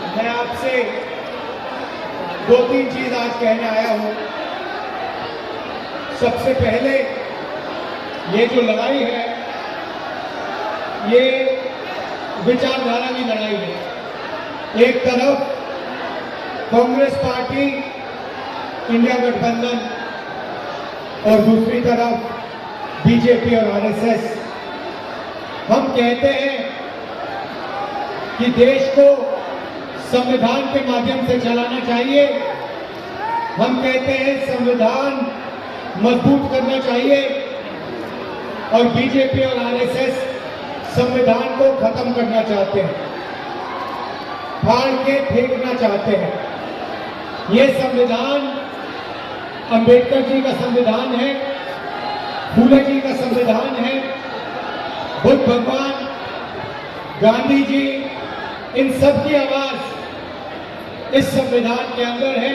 मैं आपसे दो तीन चीज आज कहने आया हूं। सबसे पहले ये जो लड़ाई है ये विचारधारा की लड़ाई है। एक तरफ कांग्रेस पार्टी, इंडिया गठबंधन और दूसरी तरफ बीजेपी और आरएसएस। हम कहते हैं कि देश को संविधान के माध्यम से चलाना चाहिए। हम कहते हैं संविधान मजबूत करना चाहिए और बीजेपी और आरएसएस संविधान को खत्म करना चाहते हैं, फाड़ के फेंकना चाहते हैं। ये संविधान अंबेडकर जी का संविधान है, फूले जी का संविधान है, बुद्ध भगवान, गांधी जी, इन सब की आवाज इस संविधान के अंदर है।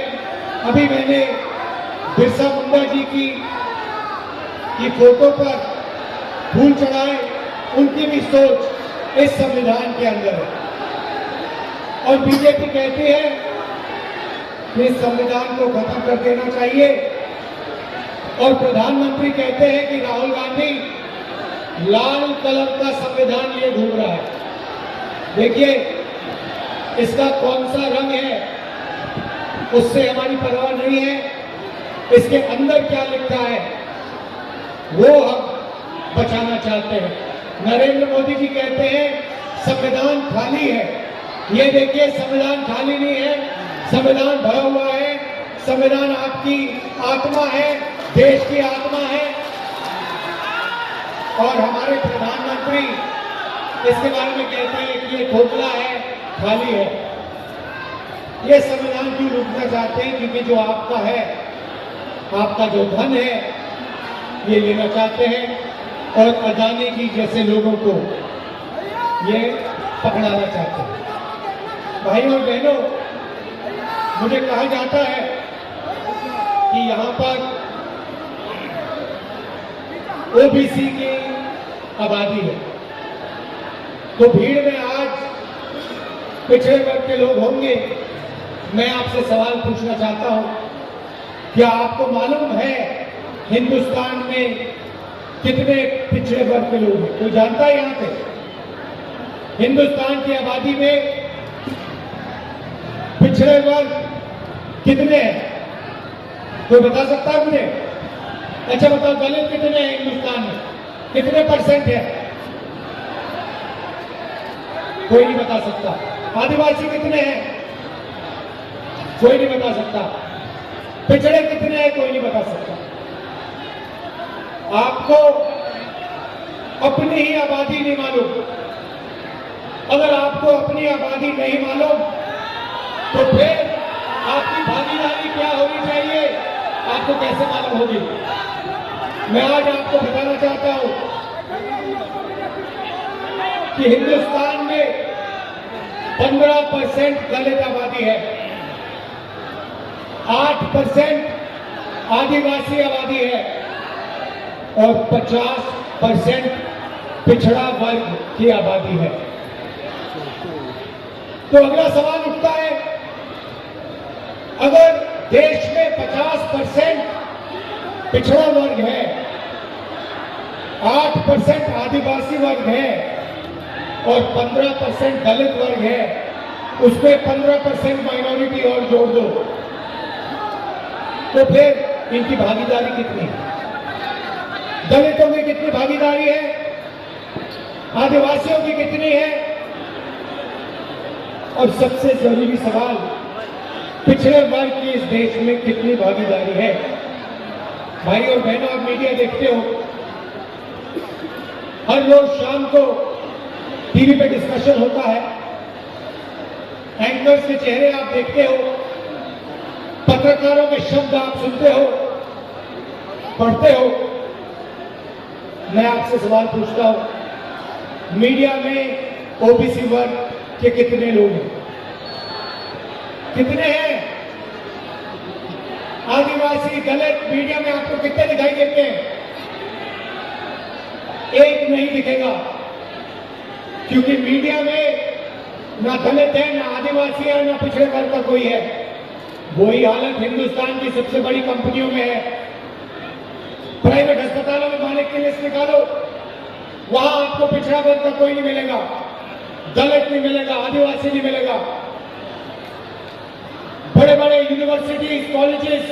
अभी मैंने बिरसा मुंडा जी की फोटो पर फूल चढ़ाए, उनकी भी सोच इस संविधान के अंदर है। और बीजेपी कहती है कि इस संविधान को खत्म कर देना चाहिए और प्रधानमंत्री कहते हैं कि राहुल गांधी लाल कलर का संविधान लिए घूम रहा है। देखिए इसका कौन सा रंग है उससे हमारी परवाह नहीं है, इसके अंदर क्या लिखा है वो हम बचाना चाहते हैं। नरेंद्र मोदी जी कहते हैं संविधान खाली है। ये देखिए संविधान खाली नहीं है, संविधान भरा हुआ है। संविधान आपकी आत्मा है, देश की आत्मा है। और हमारे प्रधानमंत्री इसके बारे में कहते हैं कि ये खोखला है, खाली है। ये संविधान क्यों लूटना चाहते हैं? क्योंकि जो आपका है, आपका जो धन है, ये लेना चाहते हैं और अदानी जी जैसे लोगों को ये पकड़ाना चाहते हैं। भाइयों और बहनों, मुझे कहा जाता है कि यहां पर ओबीसी की आबादी है, तो भीड़ में आज पिछड़े वर्ग के लोग होंगे। मैं आपसे सवाल पूछना चाहता हूं, क्या आपको मालूम है हिंदुस्तान में कितने पिछड़े वर्ग के लोग हैं? कोई जानता है? यहां पे हिंदुस्तान की आबादी में पिछड़े वर्ग कितने हैं? कोई बता सकता है मुझे? अच्छा बताओ, दलित कितने हैं हिंदुस्तान में? कितने परसेंट है? कोई नहीं बता सकता। आदिवासी कितने हैं? कोई नहीं बता सकता। पिछड़े कितने हैं? कोई नहीं बता सकता। आपको अपनी ही आबादी नहीं मालूम। अगर आपको अपनी आबादी नहीं मालूम तो फिर आपकी भागीदारी क्या होनी चाहिए आपको कैसे मालूम होगी? मैं आज आपको बताना चाहता हूं कि हिंदुस्तान में 15% दलित आबादी है, 8% आदिवासी आबादी है और 50% पिछड़ा वर्ग की आबादी है। तो अगला सवाल उठता है, अगर देश में 50% पिछड़ा वर्ग है, 8% आदिवासी वर्ग है और 15% दलित वर्ग है, उसमें 15% माइनॉरिटी और जोड़ दो, तो फिर इनकी भागीदारी कितनी है? दलितों की कितनी भागीदारी है? आदिवासियों की कितनी है? और सबसे जरूरी सवाल, पिछड़े वर्ग की इस देश में कितनी भागीदारी है? भाई और बहनों, आप मीडिया देखते हो, हर रोज शाम को टीवी पे डिस्कशन होता है, एंकर्स के चेहरे आप देखते हो, पत्रकारों के शब्द आप सुनते हो, पढ़ते हो। मैं आपसे सवाल पूछता हूं, मीडिया में ओबीसी वर्ग के कितने लोग हैं? कितने हैं? आदिवासी, दलित मीडिया में आपको कितने दिखाई देते हैं? एक नहीं दिखेगा, क्योंकि मीडिया में ना दलित है, ना आदिवासी है, ना पिछड़े वर्ग का कोई है। वही हालत हिंदुस्तान की सबसे बड़ी कंपनियों में है। प्राइवेट अस्पतालों में मालिक की लिस्ट निकालो, वहां आपको पिछड़ा वर्ग का कोई नहीं मिलेगा, दलित नहीं मिलेगा, आदिवासी नहीं मिलेगा। बड़े बड़े यूनिवर्सिटीज, कॉलेजेस